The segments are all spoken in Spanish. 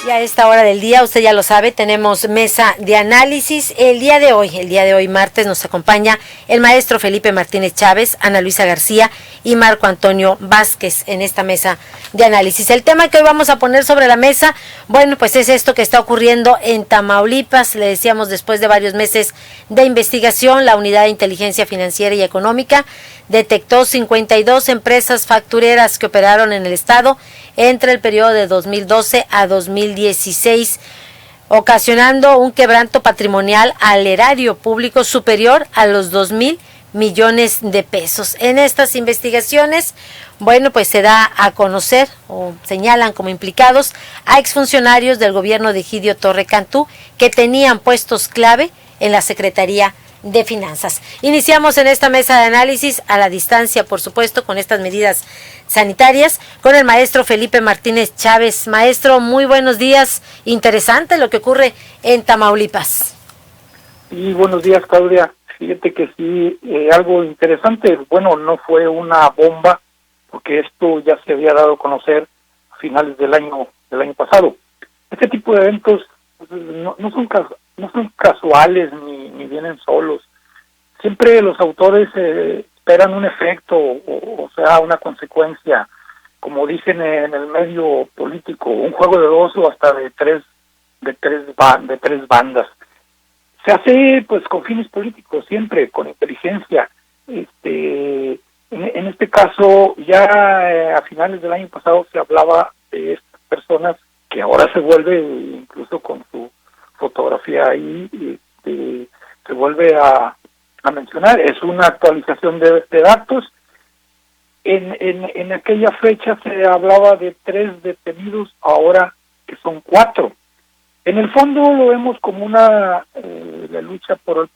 Y a esta hora del día, usted ya lo sabe, tenemos mesa de análisis. El día de hoy martes, nos acompaña el maestro Felipe Martínez Chávez, Ana Luisa García y Marco Antonio Vázquez en esta mesa de análisis. El tema que hoy vamos a poner sobre la mesa, bueno, pues es esto que está ocurriendo en Tamaulipas. Le decíamos, después de varios meses de investigación, la Unidad de Inteligencia Financiera y Económica detectó 52 empresas factureras que operaron en el estado entre el periodo de 2012 a 2016, ocasionando un quebranto patrimonial al erario público superior a los 2,000 millones de pesos. En estas investigaciones, bueno, pues se da a conocer o señalan como implicados a exfuncionarios del gobierno de Egidio Torre Cantú que tenían puestos clave en la Secretaría de Finanzas. Iniciamos en esta mesa de análisis a la distancia, por supuesto, con estas medidas sanitarias, con el maestro Felipe Martínez Chávez. Maestro, muy buenos días. Interesante lo que ocurre en Tamaulipas. Y buenos días, Claudia. Fíjate que sí, algo interesante. Bueno, no fue una bomba, porque esto ya se había dado a conocer a finales del año pasado. Este tipo de eventos no son casuales ni vienen solos. Siempre los autores esperan un efecto, o sea, una consecuencia, como dicen en el medio político, un juego de dos o hasta de tres bandas. Se hace pues con fines políticos, siempre con inteligencia. En este caso, ya a finales del año pasado se hablaba de estas personas que ahora se vuelve, incluso con su fotografía ahí, se vuelve a mencionar. Es una actualización de datos. En aquella fecha se hablaba de 3 detenidos, ahora que son 4. En el fondo lo vemos como la lucha por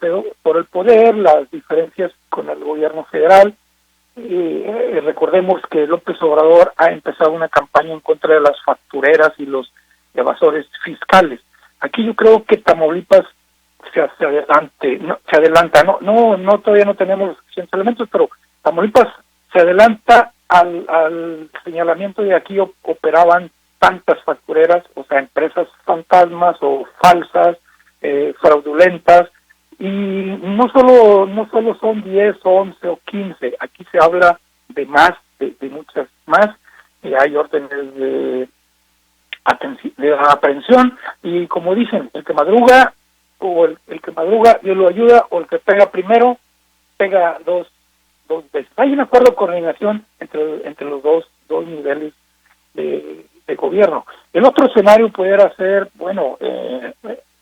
el poder, las diferencias con el gobierno federal. Recordemos que López Obrador ha empezado una campaña en contra de las factureras y los evasores fiscales. Aquí yo creo que Tamaulipas se adelanta, todavía no tenemos los suficientes elementos, pero Tamaulipas se adelanta al señalamiento de aquí operaban tantas factureras, o sea, empresas fantasmas o falsas, fraudulentas, y no solo son 10, 11 o 15, aquí se habla de más, de muchas más, y hay órdenes de aprehensión, y como dicen, el que madruga, o el que madruga, Dios lo ayuda, o el que pega primero, pega dos veces. Hay un acuerdo de coordinación entre los dos niveles de gobierno. El otro escenario pudiera ser, bueno,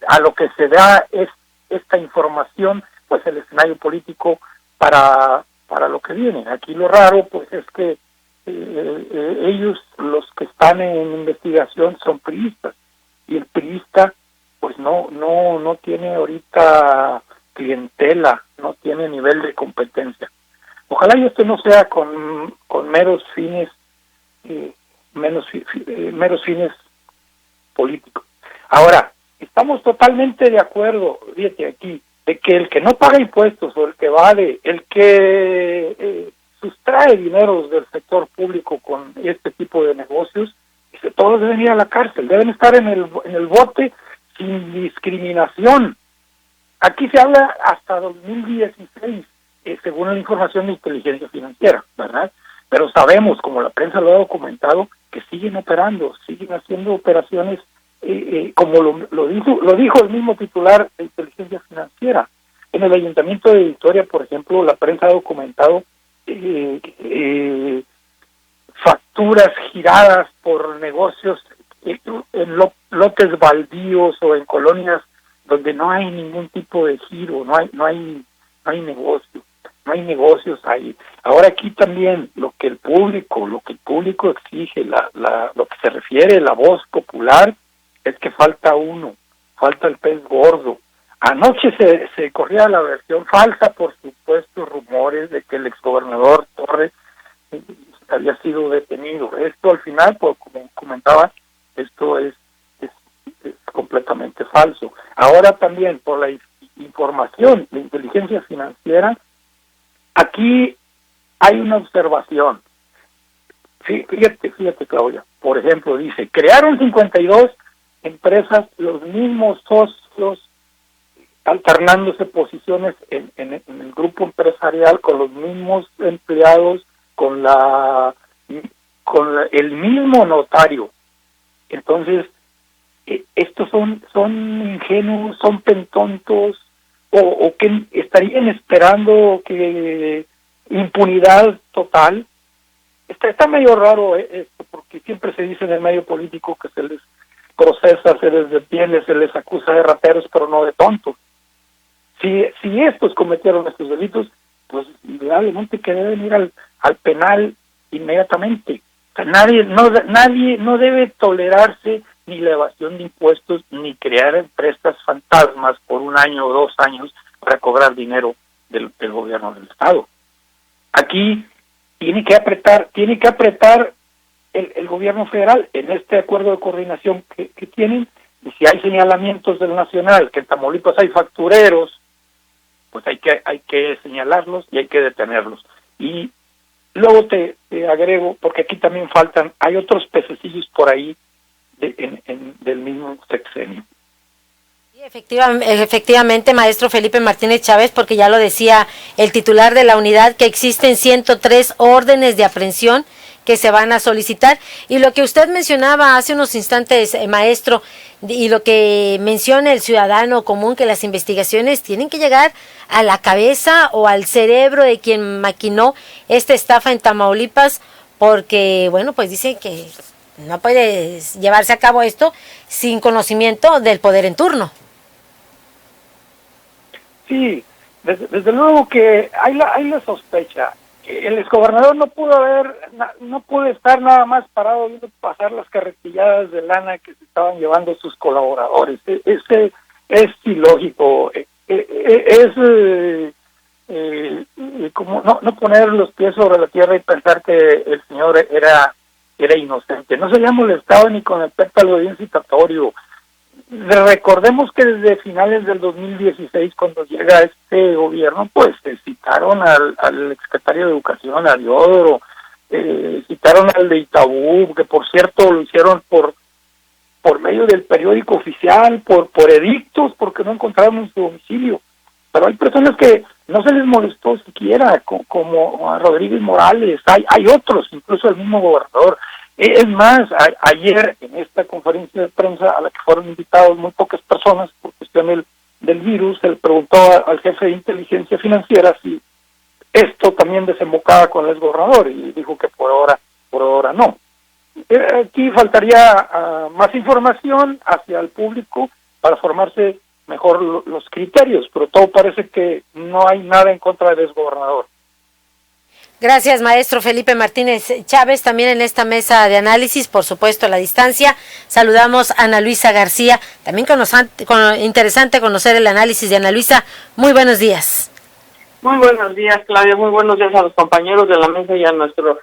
a lo que se da es esta información, pues el escenario político para lo que viene. Aquí lo raro, pues, es que ellos, los que están en investigación, son priistas, y el priista, pues no tiene ahorita clientela, no tiene nivel de competencia. Ojalá y esto no sea con meros fines meros fines políticos. Ahora, estamos totalmente de acuerdo, fíjate aquí, de que el que no paga impuestos o el que evade, el que sustrae dinero del sector público con este tipo de negocios, todos deben ir a la cárcel, deben estar en el bote sin discriminación. Aquí se habla hasta 2016, según la información de inteligencia financiera, ¿verdad? Pero sabemos, como la prensa lo ha documentado, que siguen operando, siguen haciendo operaciones, como lo dijo el mismo titular de inteligencia financiera. En el Ayuntamiento de Victoria, por ejemplo, la prensa ha documentado facturas giradas por negocios en lotes baldíos o en colonias donde no hay ningún tipo de giro, no hay negocio. No hay negocios ahí. Ahora aquí también lo que el público exige, lo que se refiere la voz popular, es que falta el pez gordo. Anoche se corría la versión falsa, por supuesto, rumores de que el exgobernador Torres había sido detenido. Esto al final, pues, como comentaba, esto es completamente falso. Ahora también, por la información de inteligencia financiera, aquí hay una observación. Fíjate, Claudia. Por ejemplo, dice, crearon 52 empresas, los mismos socios, alternándose posiciones en el grupo empresarial con los mismos empleados, con el mismo notario. Entonces, estos son ingenuos, son pentontos, o que estarían esperando que impunidad total. Está medio raro esto, porque siempre se dice en el medio político que se les procesa, se les detiene, se les acusa de rateros, pero no de tontos. Si estos cometieron estos delitos, pues indudablemente que deben ir al penal inmediatamente. O sea, nadie no debe tolerarse ni la evasión de impuestos, ni crear empresas fantasmas por 1 año o 2 años para cobrar dinero del gobierno del Estado. Aquí tiene que apretar el gobierno federal en este acuerdo de coordinación que tienen, y si hay señalamientos del nacional, que en Tamaulipas hay factureros, pues hay que señalarlos y hay que detenerlos. Y luego te agrego, porque aquí también hay otros pececillos por ahí del mismo sexenio. Efectivamente, maestro Felipe Martínez Chávez, porque ya lo decía el titular de la unidad, que existen 103 órdenes de aprehensión que se van a solicitar. Y lo que usted mencionaba hace unos instantes, maestro, y lo que menciona el ciudadano común, que las investigaciones tienen que llegar a la cabeza o al cerebro de quien maquinó esta estafa en Tamaulipas, porque, bueno, pues dicen que no puede llevarse a cabo esto sin conocimiento del poder en turno. Sí, desde luego que hay la sospecha. El exgobernador no pudo estar nada más parado viendo pasar las carretilladas de lana que se estaban llevando sus colaboradores. Es ilógico. Como no poner los pies sobre la tierra y pensar que el señor era inocente. No se había molestado ni con el pétalo de un citatorio. Recordemos que desde finales del 2016, cuando llega este gobierno, pues citaron al exsecretario de Educación, a Diodoro, citaron al de Itabú, que por cierto lo hicieron por medio del periódico oficial, por edictos, porque no encontraron su domicilio. Pero hay personas que no se les molestó siquiera, como a Rodríguez Morales, hay otros, incluso el mismo gobernador. Es más, ayer en esta conferencia de prensa a la que fueron invitados muy pocas personas por cuestión del virus, se le preguntó al jefe de inteligencia financiera si esto también desembocaba con el exgobernador, y dijo que por ahora no. Aquí faltaría más información hacia el público para formarse mejor los criterios, pero todo parece que no hay nada en contra del exgobernador. Gracias, maestro Felipe Martínez Chávez. También en esta mesa de análisis, por supuesto a la distancia, saludamos a Ana Luisa García. También interesante conocer el análisis de Ana Luisa. Muy buenos días. Muy buenos días, Claudia. Muy buenos días a los compañeros de la mesa y a nuestro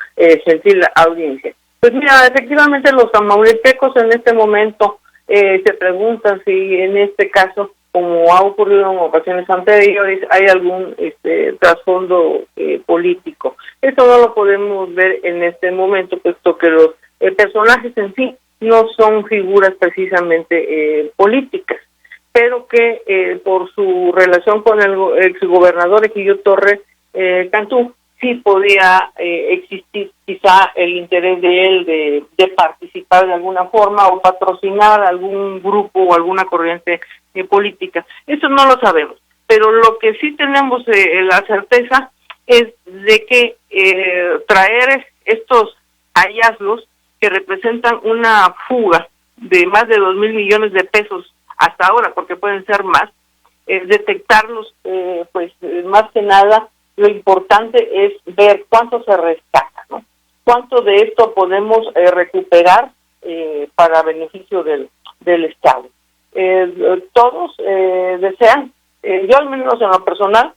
gentil audiencia. Pues mira, efectivamente los tamaulipecos en este momento se preguntan si en este caso, como ha ocurrido en ocasiones anteriores, hay algún trasfondo político. Eso no lo podemos ver en este momento, puesto que los personajes en sí no son figuras precisamente políticas, pero que por su relación con el exgobernador Egidio Torres Cantú, sí podía existir quizá el interés de él de participar de alguna forma o patrocinar algún grupo o alguna corriente política. Eso no lo sabemos, pero lo que sí tenemos la certeza es de que traer estos hallazgos que representan una fuga de más de 2,000 millones de pesos hasta ahora, porque pueden ser más, detectarlos, pues más que nada, lo importante es ver cuánto se rescata, ¿no? Cuánto de esto podemos recuperar para beneficio del Estado. Todos desean, yo al menos en lo personal,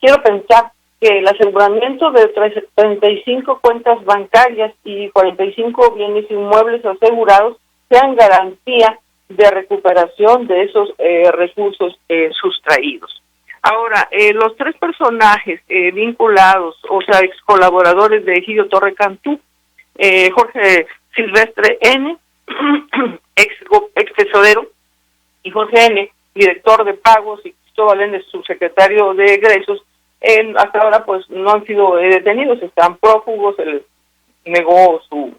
quiero pensar que el aseguramiento de 35 cuentas bancarias y 45 bienes inmuebles asegurados sean garantía de recuperación de esos recursos sustraídos. Ahora, los 3 personajes vinculados, o sea, ex colaboradores de Egidio Torres Cantú, Jorge Silvestre N., ex tesorero, y Jorge N., director de pagos, y Cristóbal N., subsecretario de egresos, hasta ahora pues no han sido detenidos, están prófugos, se les negó su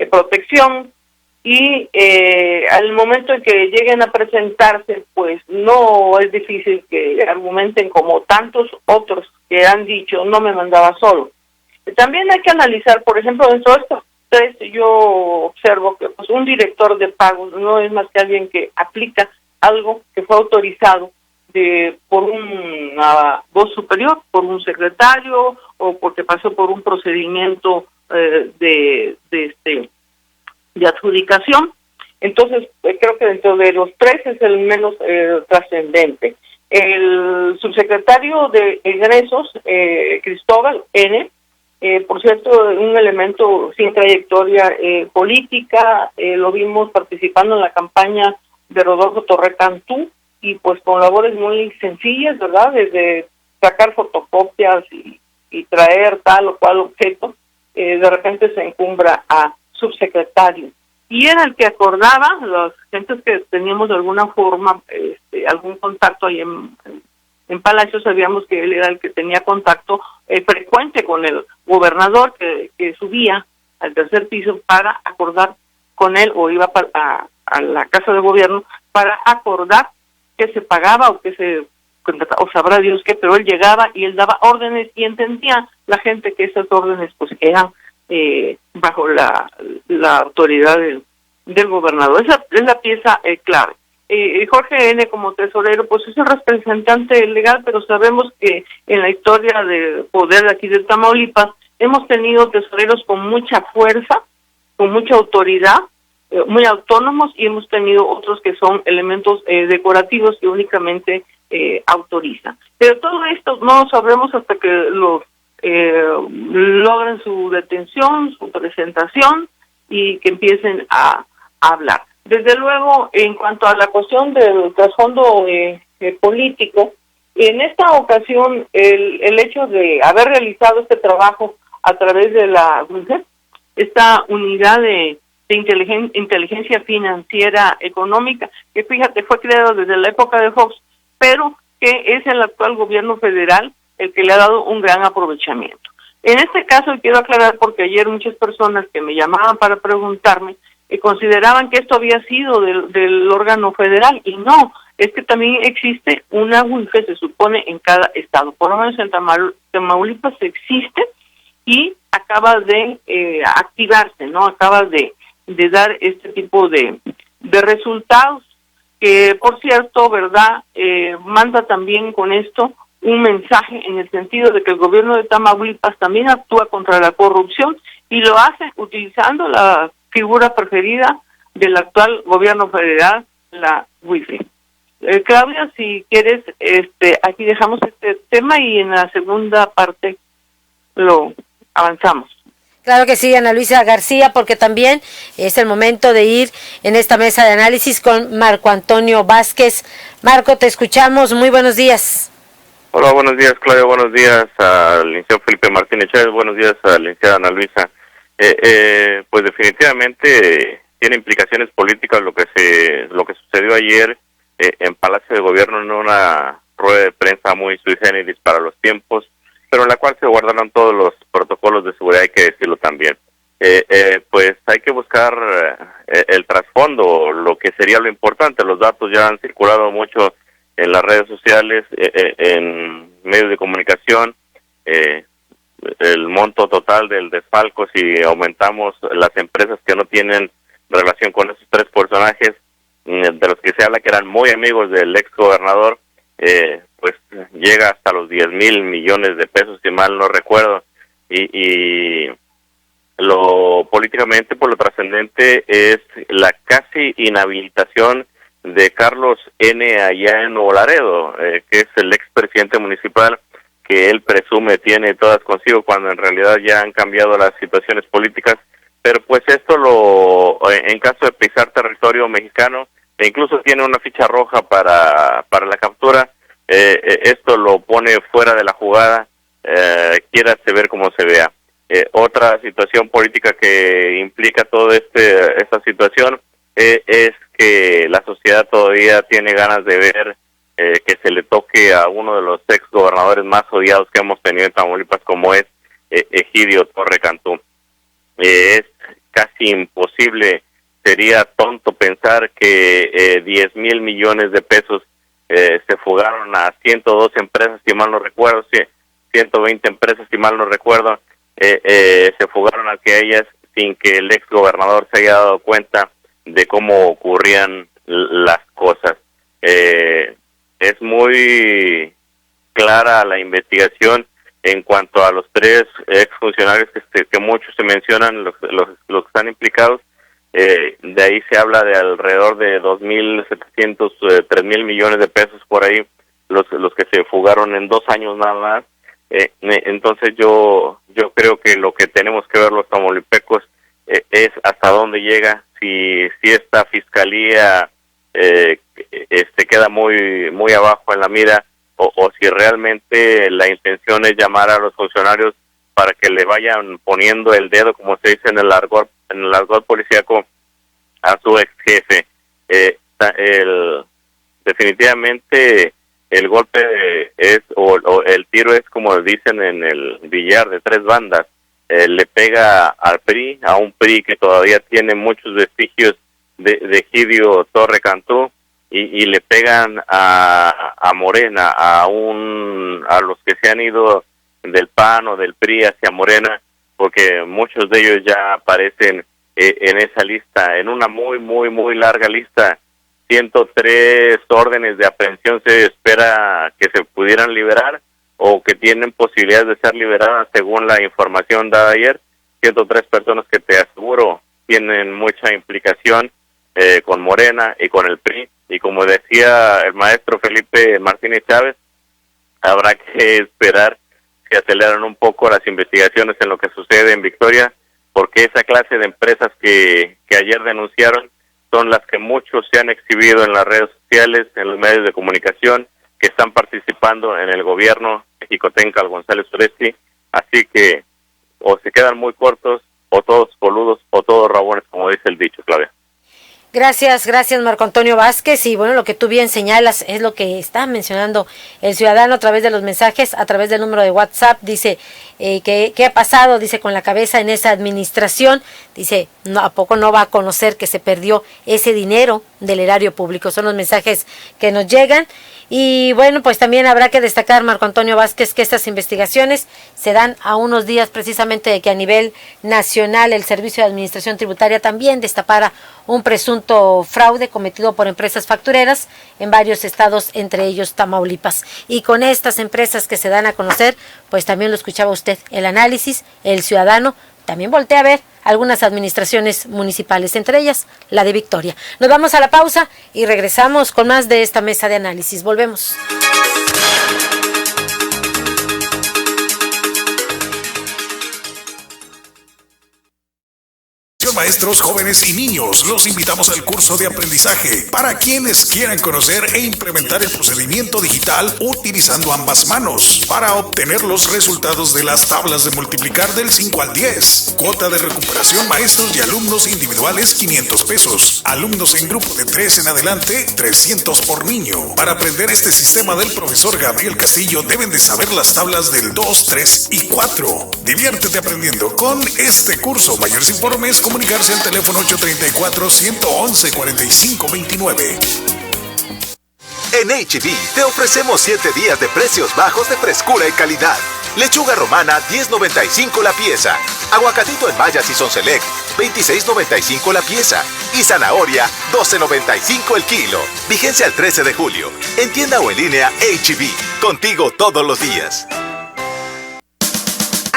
protección, y al momento en que lleguen a presentarse, pues no es difícil que argumenten como tantos otros que han dicho, no me mandaba solo. También hay que analizar, por ejemplo, dentro de estos tres, yo observo que pues un director de pagos no es más que alguien que aplica algo que fue autorizado por una voz superior, por un secretario, o porque pasó por un procedimiento de adjudicación. Entonces, creo que dentro de los tres es el menos trascendente. El subsecretario de egresos, Cristóbal N., por cierto, un elemento sin trayectoria política, lo vimos participando en la campaña de Rodolfo Torre Cantú, y pues con labores muy sencillas, ¿verdad? Desde sacar fotocopias y traer tal o cual objeto, de repente se encumbra a subsecretario. Y era el que acordaba, las gentes que teníamos de alguna forma algún contacto ahí en Palacio, sabíamos que él era el que tenía contacto frecuente con el gobernador, que subía al tercer piso para acordar con él, o iba a la Casa de Gobierno para acordar que se pagaba o que se contrataba, o sabrá Dios qué, pero él llegaba y él daba órdenes, y entendía la gente que esas órdenes pues eran bajo la autoridad del gobernador. Esa es la pieza clave. Jorge N., como tesorero, pues es el representante legal, pero sabemos que en la historia de poder aquí de Tamaulipas hemos tenido tesoreros con mucha fuerza, con mucha autoridad, muy autónomos, y hemos tenido otros que son elementos decorativos que únicamente autorizan. Pero todo esto no lo sabremos hasta que los logren su detención, su presentación, y que empiecen a hablar. Desde luego, en cuanto a la cuestión del trasfondo político, en esta ocasión el hecho de haber realizado este trabajo a través de la UNICEF, esta unidad de inteligencia financiera económica, que fíjate, fue creado desde la época de Fox, pero que es el actual gobierno federal el que le ha dado un gran aprovechamiento. En este caso, quiero aclarar, porque ayer muchas personas que me llamaban para preguntarme consideraban que esto había sido del órgano federal, y no, es que también existe una UIFE, se supone, en cada estado. Por lo menos en Tamaulipas existe, y acaba de activarse, ¿no? Acaba de dar este tipo de resultados, que por cierto, ¿verdad?, manda también con esto un mensaje en el sentido de que el gobierno de Tamaulipas también actúa contra la corrupción, y lo hace utilizando la figura preferida del actual gobierno federal, la UIFE. Claudia, si quieres, aquí dejamos este tema y en la segunda parte lo avanzamos. Claro que sí, Ana Luisa García, porque también es el momento de ir en esta mesa de análisis con Marco Antonio Vázquez. Marco, te escuchamos. Muy buenos días. Hola, buenos días, Claudia. Buenos días al licenciado Felipe Martínez Chávez. Buenos días a la licenciada Ana Luisa. Pues definitivamente tiene implicaciones políticas lo que sucedió ayer en Palacio de Gobierno, en una rueda de prensa muy sui generis para los tiempos, pero en la cual se guardaron todos los protocolos de seguridad, hay que decirlo también. Pues hay que buscar el trasfondo, lo que sería lo importante. Los datos ya han circulado mucho en las redes sociales, en medios de comunicación. El monto total del desfalco, si aumentamos las empresas que no tienen relación con esos tres personajes, de los que se habla que eran muy amigos del ex gobernador, pues llega hasta los 10,000 millones de pesos, si mal no recuerdo, y lo políticamente, por lo trascendente, es la casi inhabilitación de Carlos N. allá en Nuevo Laredo, que es el expresidente municipal, que él presume tiene todas consigo, cuando en realidad ya han cambiado las situaciones políticas. Pero pues esto en caso de pisar territorio mexicano, e incluso tiene una ficha roja para la captura, esto lo pone fuera de la jugada, quiérase ver cómo se vea. Otra situación política que implica toda esta situación es que la sociedad todavía tiene ganas de ver que se le toque a uno de los ex gobernadores más odiados que hemos tenido en Tamaulipas, como es Egidio Torre Cantú. Es casi imposible, sería tonto pensar que 10,000 millones de pesos se fugaron a 112 empresas, si mal no recuerdo, 120 empresas, si mal no recuerdo, se fugaron hacia ellas sin que el ex gobernador se haya dado cuenta de cómo ocurrían las cosas. Es muy clara la investigación en cuanto a los 3 exfuncionarios que muchos se mencionan, los que están implicados. De ahí se habla de alrededor de 2,700, 3,000 millones de pesos por ahí, los que se fugaron en 2 años nada más. Entonces yo creo que lo que tenemos que ver los tamaulipecos es hasta dónde llega, si esta fiscalía queda muy abajo en la mira, o si realmente la intención es llamar a los funcionarios para que le vayan poniendo el dedo, como se dice en el argot policíaco, a su ex jefe. Definitivamente el golpe o el tiro es, como dicen en el billar, de 3 bandas. Le pega al PRI, a un PRI que todavía tiene muchos vestigios de Egidio Torre Cantú, y le pegan a Morena, a los que se han ido del PAN o del PRI hacia Morena, porque muchos de ellos ya aparecen en esa lista, en una muy larga lista. 103 órdenes de aprehensión se espera que se pudieran liberar, o que tienen posibilidades de ser liberadas según la información dada ayer. 103 personas que te aseguro tienen mucha implicación con Morena y con el PRI, y como decía el maestro Felipe Martínez Chávez, habrá que esperar que aceleran un poco las investigaciones en lo que sucede en Victoria, porque esa clase de empresas que ayer denunciaron son las que muchos se han exhibido en las redes sociales, en los medios de comunicación, que están participando en el gobierno mexicotenca al González Uresti. Así que o se quedan muy cortos, o todos boludos, o todos rabones, como dice el dicho, Claudia. Gracias Marco Antonio Vázquez. Y bueno, lo que tú bien señalas es lo que está mencionando el ciudadano a través de los mensajes, a través del número de WhatsApp. Dice, ¿qué ha pasado? Dice, con la cabeza en esa administración. Dice, no, ¿a poco no va a conocer que se perdió ese dinero del erario público? Son los mensajes que nos llegan. Y bueno, pues también habrá que destacar, Marco Antonio Vázquez, que estas investigaciones se dan a unos días precisamente de que a nivel nacional el Servicio de Administración Tributaria también destapara un presunto fraude cometido por empresas factureras en varios estados, entre ellos Tamaulipas. Y con estas empresas que se dan a conocer, pues también lo escuchaba usted, el análisis, el ciudadano también voltea a ver algunas administraciones municipales, entre ellas la de Victoria. Nos vamos a la pausa y regresamos con más de esta mesa de análisis. Volvemos. Maestros, jóvenes y niños, los invitamos al curso de aprendizaje para quienes quieran conocer e implementar el procedimiento digital utilizando ambas manos para obtener los resultados de las tablas de multiplicar del 5 al 10. Cuota de recuperación maestros y alumnos individuales 500 pesos. Alumnos en grupo de 3 en adelante 300 por niño. Para aprender este sistema del profesor Gabriel Castillo deben de saber las tablas del 2, 3 y 4. Diviértete aprendiendo con este curso. Mayores informes, comunicarse al teléfono 834-111-4529. En H-B te ofrecemos 7 días de precios bajos de frescura y calidad. Lechuga romana 10.95 la pieza. Aguacatito en Mayas y Son Select 26.95 la pieza. Y zanahoria 12.95 el kilo. Vigencia al 13 de julio. En tienda o en línea H-B. Contigo todos los días.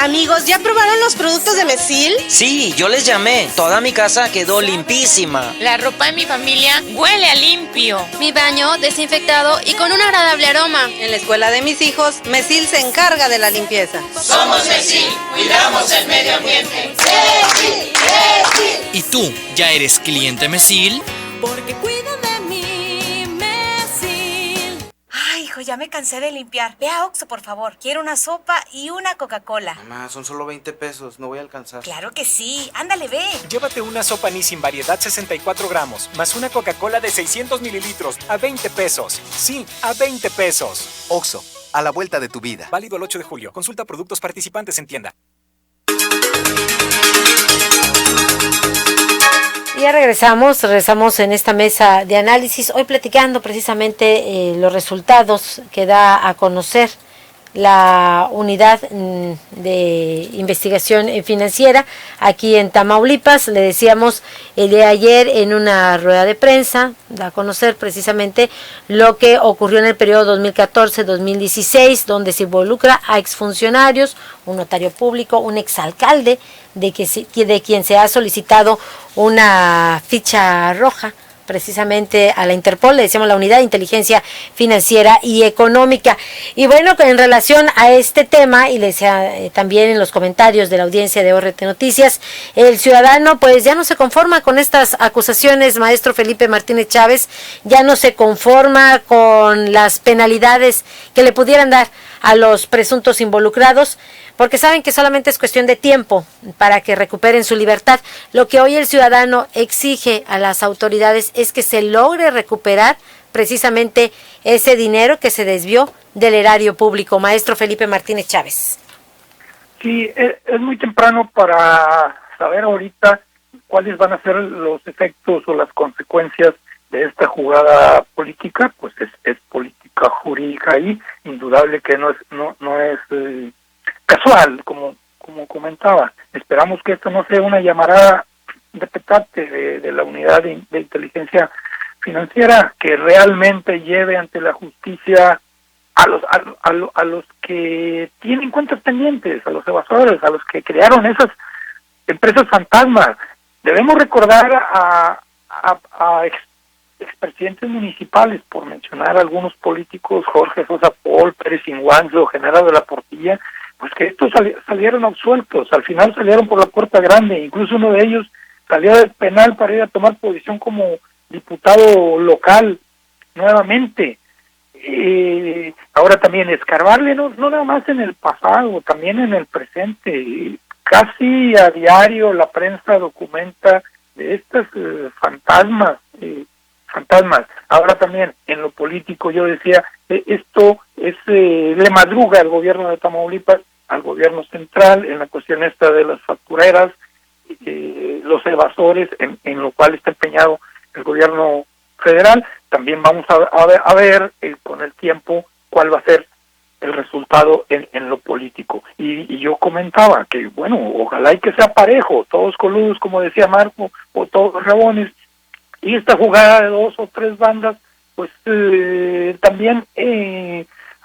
Amigos, ¿ya probaron los productos de Mesil? Sí, yo les llamé. Toda mi casa quedó limpísima. La ropa de mi familia huele a limpio. Mi baño desinfectado y con un agradable aroma. En la escuela de mis hijos, Mesil se encarga de la limpieza. Somos Mesil, cuidamos el medio ambiente. Mesil, Mesil. ¿Y tú, ya eres cliente Mesil? Porque cuida de mí, Mesil. Ay, hijo, ya me cansé de limpiar. Ve a Oxxo, por favor. Quiero una sopa y una Coca-Cola. Mamá, son solo 20 pesos. No voy a alcanzar. Claro que sí. Ándale, ve. Llévate una sopa Nissin variedad 64 gramos, más una Coca-Cola de 600 mililitros a 20 pesos. Sí, a 20 pesos. Oxxo, a la vuelta de tu vida. Válido el 8 de julio. Consulta productos participantes en tienda. Y ya regresamos en esta mesa de análisis, hoy platicando precisamente los resultados que da a conocer la unidad de investigación financiera aquí en Tamaulipas. Le decíamos el día de ayer en una rueda de prensa, da a conocer precisamente lo que ocurrió en el periodo 2014-2016, donde se involucra a exfuncionarios, un notario público, un exalcalde, de quien se ha solicitado una ficha roja precisamente a la Interpol, le decíamos la Unidad de Inteligencia Financiera y Económica. Y bueno, en relación a este tema, y le decía también en los comentarios de la audiencia de ORT Noticias, el ciudadano pues ya no se conforma con estas acusaciones, maestro Felipe Martínez Chávez, ya no se conforma con las penalidades que le pudieran dar a los presuntos involucrados, porque saben que solamente es cuestión de tiempo para que recuperen su libertad. Lo que hoy el ciudadano exige a las autoridades es que se logre recuperar precisamente ese dinero que se desvió del erario público. Maestro Felipe Martínez Chávez. Sí, es muy temprano para saber ahorita cuáles van a ser los efectos o las consecuencias de esta jugada política. Pues es política jurídica y indudable que no es casual, como comentaba. Esperamos que esto no sea una llamarada de petate de la unidad de inteligencia financiera, que realmente lleve ante la justicia a los que tienen cuentas pendientes, a los evasores, a los que crearon esas empresas fantasmas. Debemos recordar a expresidentes municipales, por mencionar algunos políticos, Jorge Sosa Pol, Pérez Inguanzo, General de la Portilla, pues que estos salieron absueltos, al final salieron por la puerta grande, incluso uno de ellos salió del penal para ir a tomar posición como diputado local nuevamente. Ahora también escarbarle no nada más en el pasado, también en el presente. Casi a diario la prensa documenta de estas fantasmas. Ahora también en lo político, yo decía, esto le madruga al gobierno de Tamaulipas, al gobierno central, en la cuestión esta de las factureras, los evasores, en lo cual está empeñado el gobierno federal. También vamos a ver con el tiempo cuál va a ser el resultado en lo político. Y yo comentaba que, bueno, ojalá y que sea parejo, todos coludos, como decía Marco, o todos rabones, y esta jugada de 2 o 3 bandas, pues también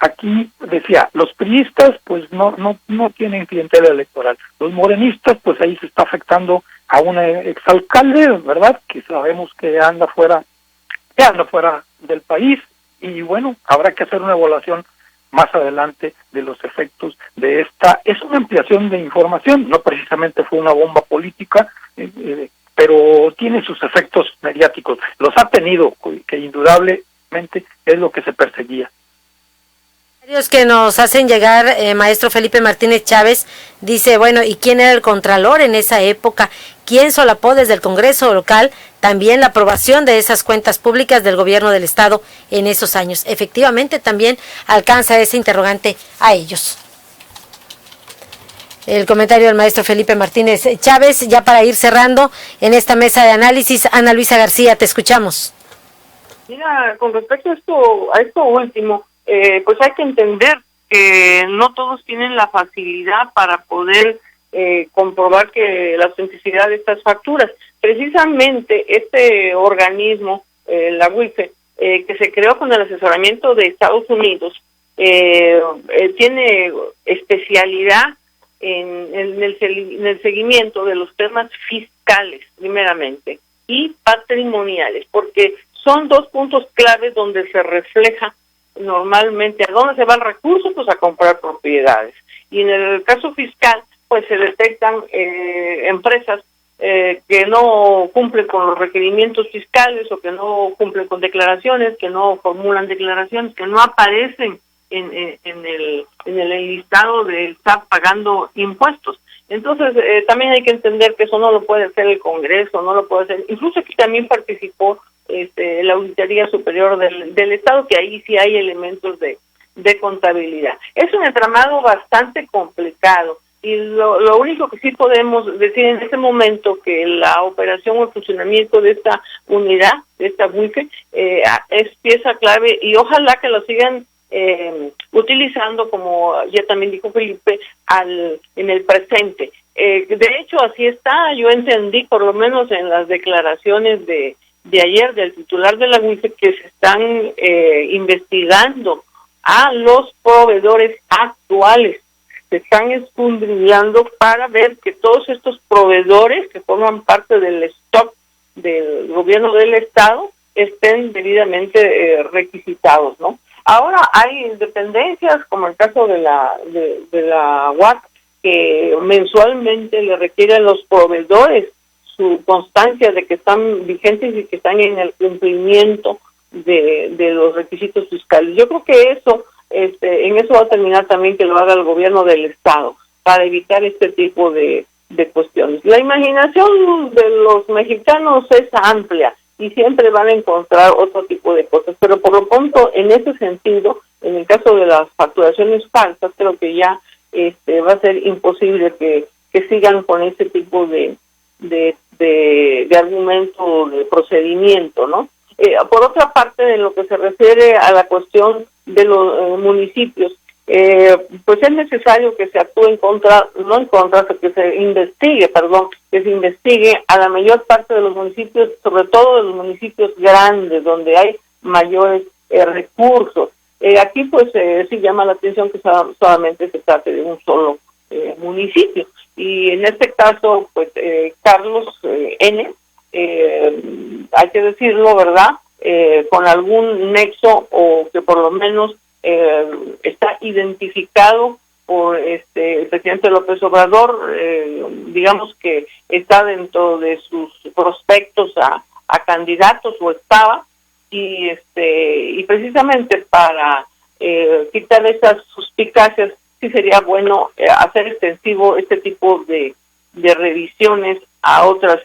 aquí decía, los priistas pues no tienen clientela electoral, los morenistas pues ahí se está afectando a un exalcalde, ¿verdad?, que sabemos que anda fuera del país, y bueno, habrá que hacer una evaluación más adelante de los efectos de esta. Es una ampliación de información, no precisamente fue una bomba política, pero tiene sus efectos mediáticos, los ha tenido, que indudablemente es lo que se perseguía. Los que nos hacen llegar, maestro Felipe Martínez Chávez, dice, bueno, ¿y quién era el contralor en esa época? ¿Quién solapó desde el Congreso local también la aprobación de esas cuentas públicas del gobierno del Estado en esos años? Efectivamente, también alcanza ese interrogante a ellos. El comentario del maestro Felipe Martínez Chávez, ya para ir cerrando en esta mesa de análisis. Ana Luisa García, te escuchamos. Mira, con respecto a esto último, pues hay que entender que no todos tienen la facilidad para poder comprobar que la autenticidad de estas facturas. Precisamente este organismo, la WIFE, que se creó con el asesoramiento de Estados Unidos, tiene especialidad en el seguimiento de los temas fiscales, primeramente, y patrimoniales, porque son 2 puntos claves donde se refleja normalmente a dónde se va el recurso, pues a comprar propiedades. Y en el caso fiscal, pues se detectan empresas que no cumplen con los requerimientos fiscales o que no cumplen con declaraciones, que no formulan declaraciones, que no aparecen en el listado de estar pagando impuestos. Entonces, también hay que entender que eso no lo puede hacer el Congreso, no lo puede hacer. Incluso aquí también participó la Auditoría Superior del Estado, que ahí sí hay elementos de contabilidad. Es un entramado bastante complicado y lo único que sí podemos decir en este momento que la operación o el funcionamiento de esta unidad, de esta WIFE, es pieza clave y ojalá que lo sigan utilizando, como ya también dijo Felipe, en el presente. De hecho, así está. Yo entendí, por lo menos en las declaraciones de ayer del titular de la WIFE, que se están investigando a los proveedores actuales. Se están escudriñando para ver que todos estos proveedores que forman parte del stock del gobierno del Estado estén debidamente requisitados, ¿no? Ahora hay dependencias, como el caso de la UAC, que mensualmente le requieren a los proveedores su constancia de que están vigentes y que están en el cumplimiento de los requisitos fiscales. Yo creo que eso, en eso va a terminar también que lo haga el gobierno del Estado, para evitar este tipo de cuestiones. La imaginación de los mexicanos es amplia y siempre van a encontrar otro tipo de cosas, pero por lo pronto, en ese sentido, en el caso de las facturaciones falsas, creo que ya va a ser imposible que sigan con ese tipo de argumento, de procedimiento, ¿no? Por otra parte, en lo que se refiere a la cuestión de los municipios, pues es necesario que se actúe que se investigue a la mayor parte de los municipios, sobre todo de los municipios grandes, donde hay mayores recursos. Aquí pues sí llama la atención que solamente se trate de un solo municipio. Y en este caso, pues Carlos N., hay que decirlo, ¿verdad?, con algún nexo o que por lo menos está identificado por el presidente López Obrador, digamos que está dentro de sus prospectos a candidatos o estaba, y precisamente para quitar esas suspicacias sí sería bueno hacer extensivo este tipo de revisiones a otras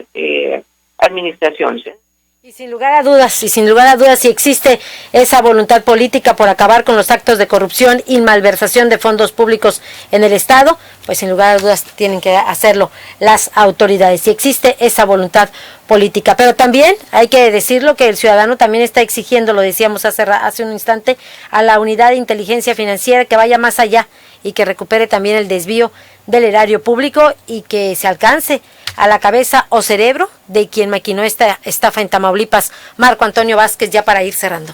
administraciones. Y sin lugar a dudas, si existe esa voluntad política por acabar con los actos de corrupción y malversación de fondos públicos en el Estado, pues sin lugar a dudas tienen que hacerlo las autoridades, si existe esa voluntad política. Pero también hay que decirlo que el ciudadano también está exigiendo, lo decíamos hace un instante, a la unidad de inteligencia financiera que vaya más allá y que recupere también el desvío del erario público y que se alcance a la cabeza o cerebro de quien maquinó esta estafa en Tamaulipas. Marco Antonio Vázquez, ya para ir cerrando.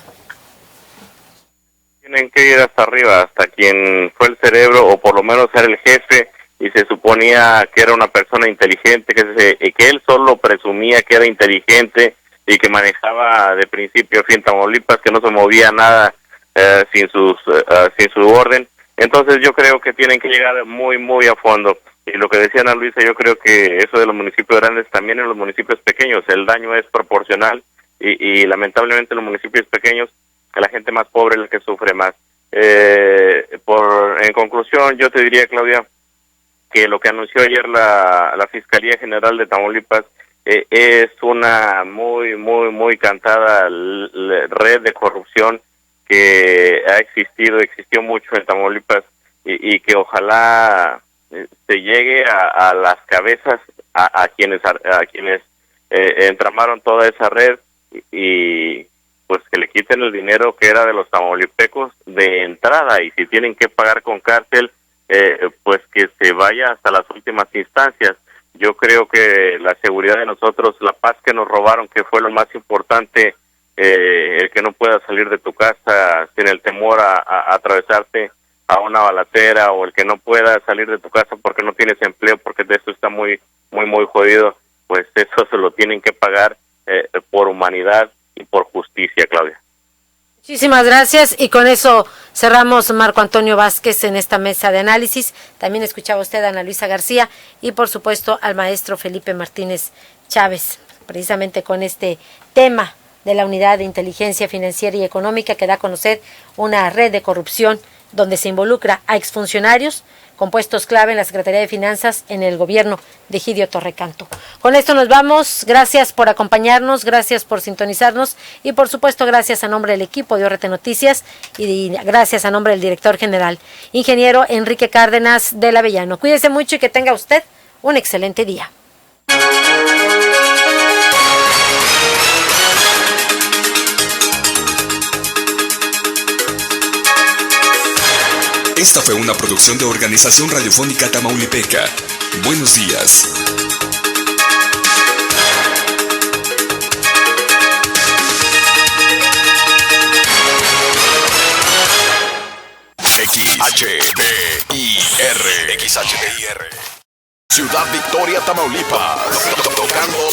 Tienen que ir hasta arriba, hasta quien fue el cerebro o por lo menos era el jefe y se suponía que era una persona inteligente, que él solo presumía que era inteligente y que manejaba de principio a fin Tamaulipas, que no se movía nada sin su orden. Entonces yo creo que tienen que llegar muy, muy a fondo. Y lo que decía Ana Luisa, yo creo que eso de los municipios grandes, también en los municipios pequeños, el daño es proporcional y lamentablemente en los municipios pequeños, la gente más pobre es la que sufre más. En conclusión, yo te diría, Claudia, que lo que anunció ayer la Fiscalía General de Tamaulipas es una muy, muy, muy cantada red de corrupción que existió mucho en Tamaulipas y que ojalá se llegue a las cabezas a quienes entramaron toda esa red y pues que le quiten el dinero que era de los tamaulipecos de entrada, y si tienen que pagar con cárcel, pues que se vaya hasta las últimas instancias. Yo creo que la seguridad de nosotros, la paz que nos robaron, que fue lo más importante, el que no puedas salir de tu casa sin el temor a atravesarte a una balacera, o el que no pueda salir de tu casa porque no tienes empleo, porque de eso está muy, muy, muy jodido, pues eso se lo tienen que pagar por humanidad y por justicia, Claudia. Muchísimas gracias y con eso cerramos Marco Antonio Vázquez en esta mesa de análisis. También escuchaba usted a Ana Luisa García y por supuesto al maestro Felipe Martínez Chávez, precisamente con este tema de la Unidad de Inteligencia Financiera y Económica que da a conocer una red de corrupción donde se involucra a exfuncionarios con puestos clave en la Secretaría de Finanzas en el gobierno de Egidio Torrecanto. Con esto nos vamos. Gracias por acompañarnos, gracias por sintonizarnos y por supuesto gracias a nombre del equipo de ORT Noticias y gracias a nombre del director general, ingeniero Enrique Cárdenas del Avellano. Cuídese mucho y que tenga usted un excelente día. Esta fue una producción de Organización Radiofónica Tamaulipeca. Buenos días. XHBIR. Ciudad Victoria, Tamaulipas. Tocando